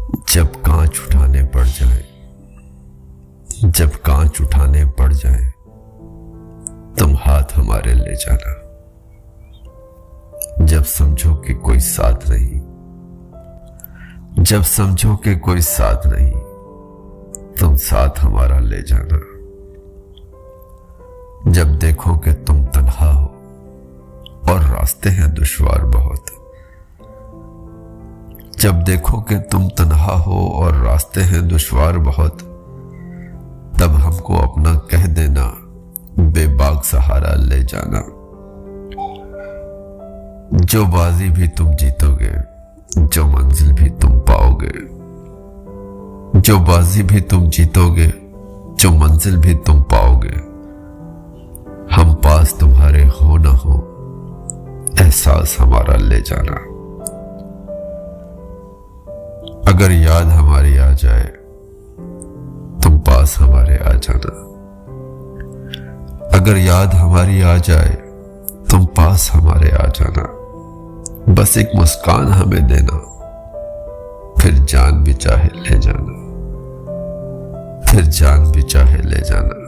जब कांच उठाने पड़ जाए, जब कांच उठाने पड़ जाए, तुम हाथ हमारे ले जाना। जब समझो कि कोई साथ नहीं, जब समझो कि कोई साथ नहीं, तुम साथ हमारा ले जाना। जब देखो कि तुम तन्हा हो और रास्ते हैं दुश्वार बहुत, जब देखो कि तुम तन्हा हो और रास्ते हैं दुश्वार बहुत, तब हमको अपना कह देना, बेबाक सहारा ले जाना। जो बाजी भी तुम जीतोगे, जो मंजिल भी तुम पाओगे, जो बाजी भी तुम जीतोगे, जो मंजिल भी तुम पाओगे, हम पास तुम्हारे हो ना हो, एहसास हमारा ले जाना। अगर याद हमारी आ जाए, तुम पास हमारे आ जाना। अगर याद हमारी आ जाए, तुम पास हमारे आ जाना। बस एक मुस्कान हमें देना, फिर जान भी चाहे ले जाना, फिर जान भी चाहे ले जाना।